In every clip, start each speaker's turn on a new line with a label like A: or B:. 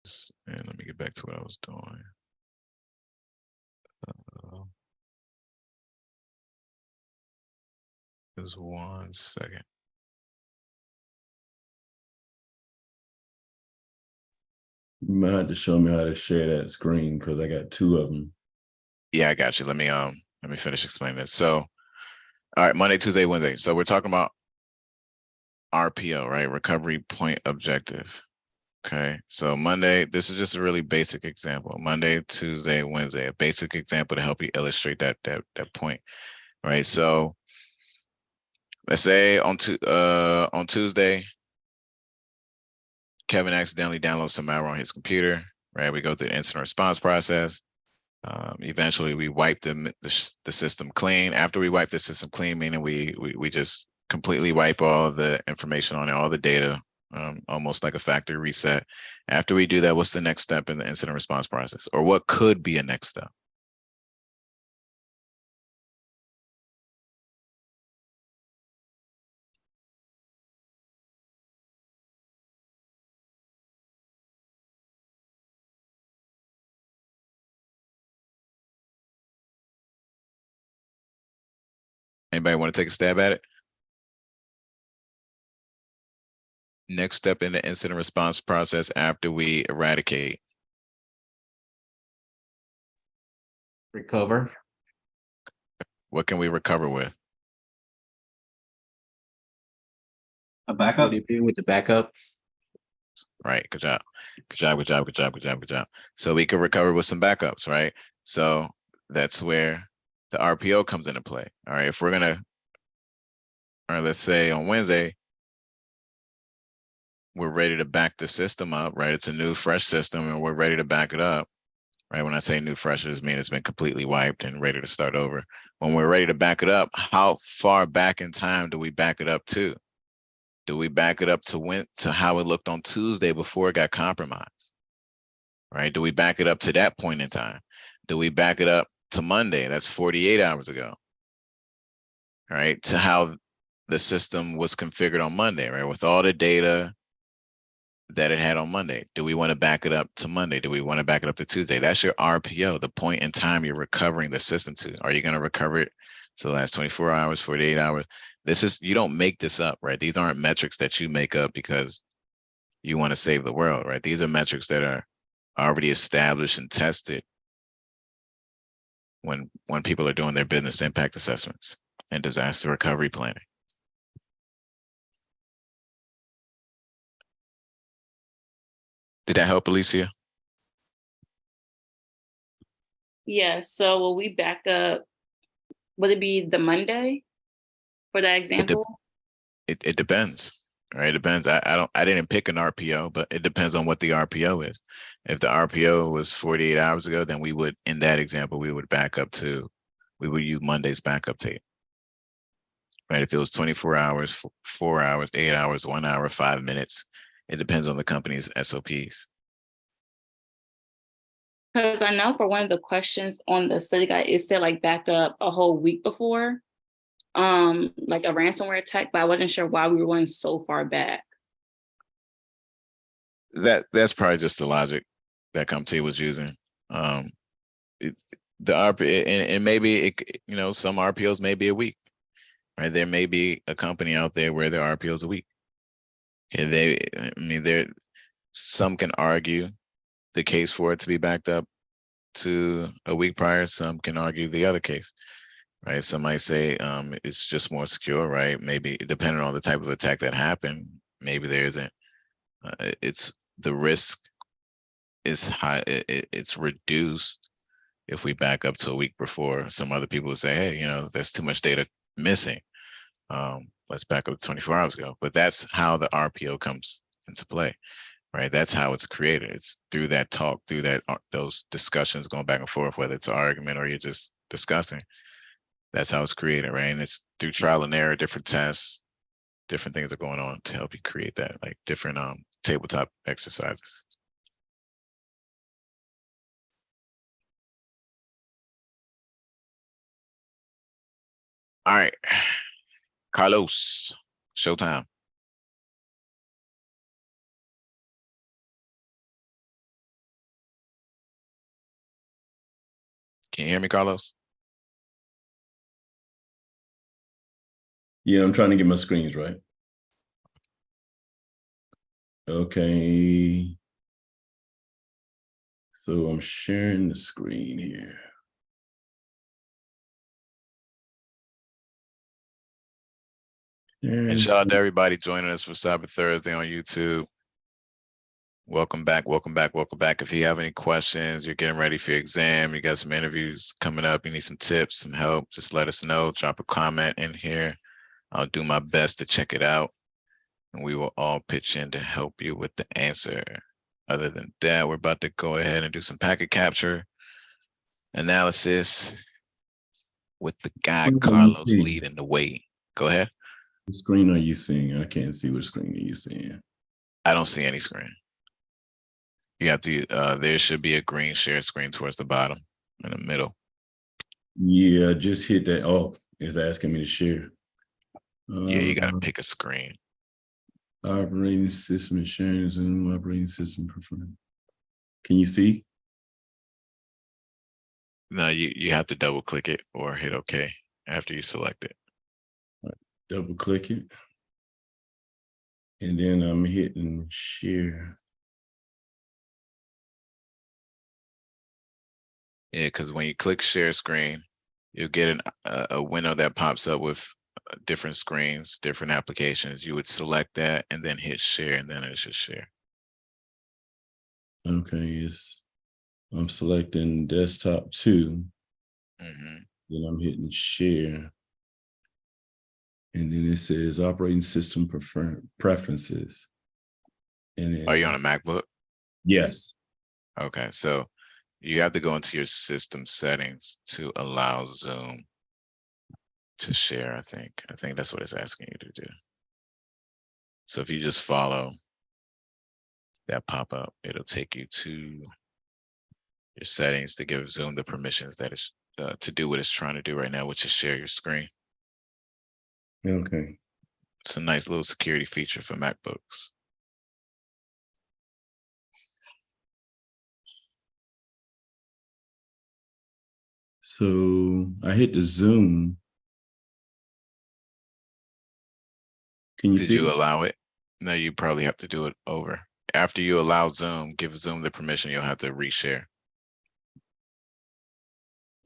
A: And let me get back to what I was doing. Just 1 second.
B: You might have to show me how to share that screen because I got 2 of them.
A: Yeah, I got you. Let me finish explaining this. So, all right, Monday, Tuesday, Wednesday. So we're talking about RPO, right? Recovery point objective. Okay, so Monday, this is just a really basic example. Monday, Tuesday, Wednesday, a basic example to help you illustrate that point, right? So let's say on Tuesday, Kevin accidentally downloads some malware on his computer, right? We go through the incident response process. Eventually, we wipe the system clean. After we wipe the system clean, meaning we just completely wipe all the information on it, all the data, almost like a factory reset. After we do that, what's the next step in the incident response process, or what could be a next step? Anybody want to take a stab at it? Next step in the incident response process after we eradicate.
C: Recover.
A: What can we recover with?
C: A backup.
D: With the backup.
A: Right. Good job. Good job. Good job. Good job. Good job. Good job. So we could recover with some backups, right? So that's where the RPO comes into play. All right. If we're going to, all right, let's say on Wednesday, we're ready to back the system up, right? It's a new, fresh system and we're ready to back it up, right? When I say new, fresh, it means it's been completely wiped and ready to start over. When we're ready to back it up, how far back in time do we back it up to? Do we back it up to how it looked on Tuesday before it got compromised? Right? Do we back it up to that point in time? Do we back it up to Monday? That's 48 hours ago. Right? To how the system was configured on Monday, right? With all the data that it had on Monday. Do we want to back it up to Monday? Do we want to back it up to Tuesday? That's your RPO, the point in time you're recovering the system to. Are you going to recover it to the last 24 hours, 48 hours? This is, you don't make this up, right? These aren't metrics that you make up because you want to save the world, right? These are metrics that are already established and tested when people are doing their business impact assessments and disaster recovery planning. Did that help, Alicia?
E: Yeah, so will we back up, would it be the Monday for that example?
A: It depends. Right, it depends. I didn't pick an RPO, but it depends on what the RPO is. If the RPO was 48 hours ago, then we would, in that example, we would back up to, we would use Monday's backup tape. Right, if it was 24 hours, 4 hours, 8 hours, 1 hour, 5 minutes, it depends on the company's SOPs.
E: Because I know for one of the questions on the study guide, it said like back up a whole week before, like a ransomware attack, but I wasn't sure why we were going so far back.
A: That's probably just the logic that CompTIA was using. The RPO, and maybe it, you know, some RPOs may be a week, right? There may be a company out there where their RPO is a week. Okay, I mean, some can argue the case for it to be backed up to a week prior. Some can argue the other case, right? Some might say it's just more secure, right? Maybe depending on the type of attack that happened, maybe there isn't. It's the risk is high. It's reduced if we back up to a week before. Some other people would say, hey, you know, there's too much data missing. Let's back up 24 hours ago. But that's how the RPO comes into play, right? That's how it's created. It's through that talk, through that those discussions going back and forth, whether it's an argument or you're just discussing. That's how it's created, right? And it's through trial and error, different tests, different things are going on to help you create that, like different tabletop exercises. All right, Carlos, showtime. Can you hear me, Carlos?
B: Yeah, I'm trying to get my screens right. Okay. So I'm sharing the screen here.
A: And shout out to everybody joining us for Cyber Thursday on YouTube. Welcome back, welcome back, welcome back. If you have any questions, you're getting ready for your exam, you got some interviews coming up, you need some tips, some help, just let us know. Drop a comment in here. I'll do my best to check it out, and we will all pitch in to help you with the answer. Other than that, we're about to go ahead and do some packet capture analysis with the guy Carlos leading the way. Go ahead.
B: What screen are you seeing? I can't see what screen are you seeing.
A: I don't see any screen. You have to, there should be a green share screen towards the bottom in the middle.
B: Yeah, just hit that. Oh, it's asking me to share.
A: Yeah, you got to pick a screen.
B: Operating system sharing Zoom operating system preferred. Can you see?
A: No, you have to double click it or hit OK after you select it.
B: Double click it. And then I'm hitting share.
A: Yeah, because when you click share screen, you'll get a window that pops up with different screens, different applications. You would select that and then hit share, and then it should share.
B: Okay, I'm selecting desktop 2.
A: Mm-hmm.
B: Then I'm hitting share. And then it says operating system preferences. And then,
A: Are you on a MacBook?
B: yes.
A: Okay, so you have to go into your system settings to allow Zoom to share, I think. I think that's what it's asking you to do. So if you just follow that pop-up, it'll take you to your settings to give Zoom the permissions that it's to do what it's trying to do right now, which is share your screen.
B: Okay.
A: It's a nice little security feature for MacBooks.
B: So I hit the Zoom. Can you
A: Did
B: see?
A: you allow it? No, you probably have to do it over. After you allow Zoom, give Zoom the permission, you'll have to reshare.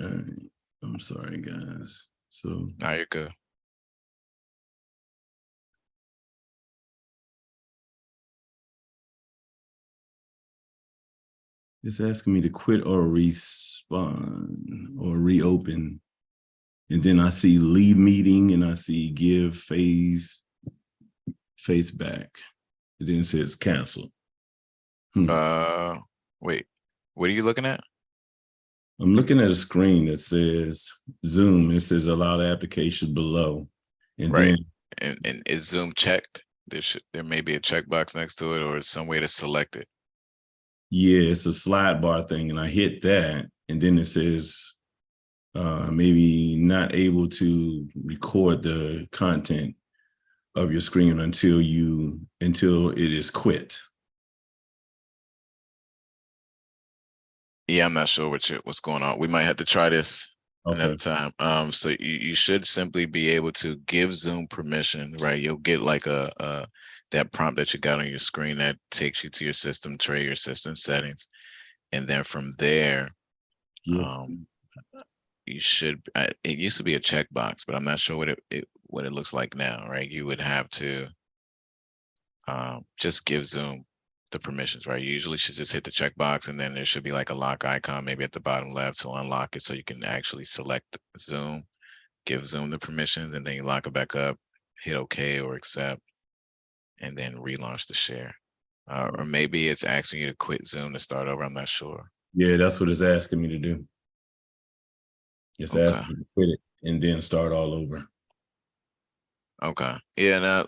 B: All right. I'm sorry, guys. So
A: Now you're good.
B: it's asking me to quit or respawn or reopen. And then I see leave meeting and I see give face back. And then it says cancel.
A: Wait, what are you looking at?
B: I'm looking at a screen that says Zoom. It says allow the application below. And
A: Right.
B: then
A: And is Zoom checked? There may be a checkbox next to it or some way to select it.
B: yeah, it's a slide bar thing. And I hit that. And then it says maybe not able to record the content of your screen until it is quit.
A: Yeah, I'm not sure what's going on. We might have to try this another time. So you should simply be able to give Zoom permission, right? You'll get like that prompt that you got on your screen that takes you to your system tray, your system settings, and then from there, you should. It used to be a checkbox, but I'm not sure what it looks like now, right? You would have to just give Zoom the permissions, right? You usually should just hit the checkbox and then there should be like a lock icon maybe at the bottom left to unlock it so you can actually select Zoom, give Zoom the permissions, and then you lock it back up, hit OK or accept, and then relaunch the share. Or maybe it's asking you to quit Zoom to start over. I'm not sure.
B: Yeah, that's what it's asking me to do. It's asking me to quit it and then start all over.
A: Okay. Yeah, now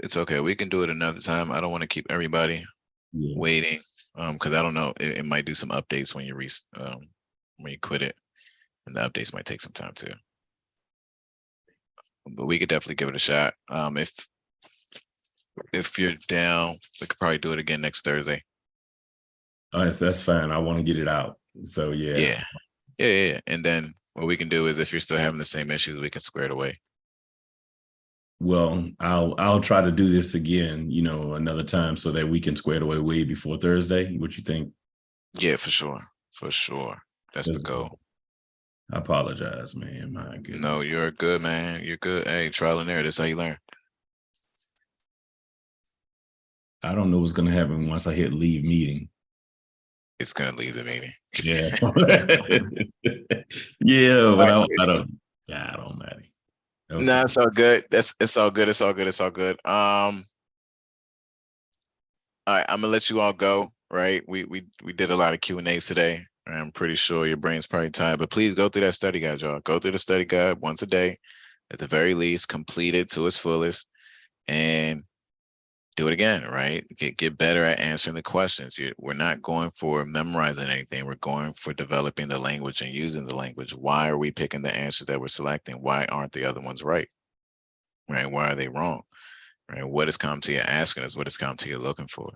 A: it's okay. We can do it another time. I don't want to keep everybody waiting. Because I don't know, it might do some updates when you quit it. And the updates might take some time too. But we could definitely give it a shot. If you're down, we could probably do it again next Thursday.
B: That's fine. I want to get it out. So yeah.
A: Yeah. And then what we can do is if you're still having the same issues, we can square it away.
B: Well, I'll try to do this again, another time so that we can square it away way before Thursday. What you think?
A: Yeah, for sure. For sure. That's the goal.
B: I apologize, man. My goodness.
A: No, you're good, man. You're good. Hey, trial and error. That's how you learn.
B: I don't know what's gonna happen once I hit leave meeting.
A: It's gonna leave the meeting.
B: Yeah. Yeah, but I don't. Yeah, I don't matter. Okay.
A: No, it's all good. It's all good. It's all good. It's all good. All right, I'm gonna let you all go. Right, we did a lot of Q&As today. I'm pretty sure your brain's probably tired, but please go through that study guide, y'all. Go through the study guide once a day, at the very least. Complete it to its fullest, and do it again. Right, get better at answering the questions. We're not going for memorizing anything. We're going for developing the language and using the language. Why are we picking the answers that we're selecting? Why aren't the other ones right? Right? Why are they wrong? Right? What is CompTIA asking us? What is CompTIA looking for?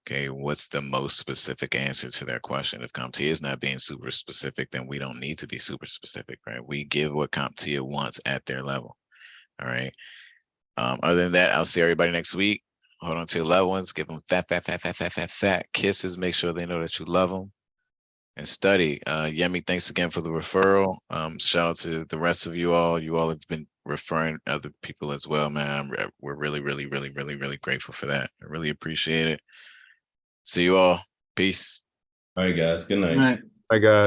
A: Okay, what's the most specific answer to their question? If CompTIA is not being super specific, then we don't need to be super specific, right? We give what CompTIA wants at their level. All right. Other than that, I'll see everybody next week. Hold on to your loved ones. Give them fat kisses. Make sure they know that you love them. And study. Yemi, thanks again for the referral. Shout out to the rest of you all. You all have been referring other people as well, man. We're really, really, really, really, really grateful for that. I really appreciate it. See you all. Peace.
B: All right, guys. Good night.
C: Right.
D: Bye, guys.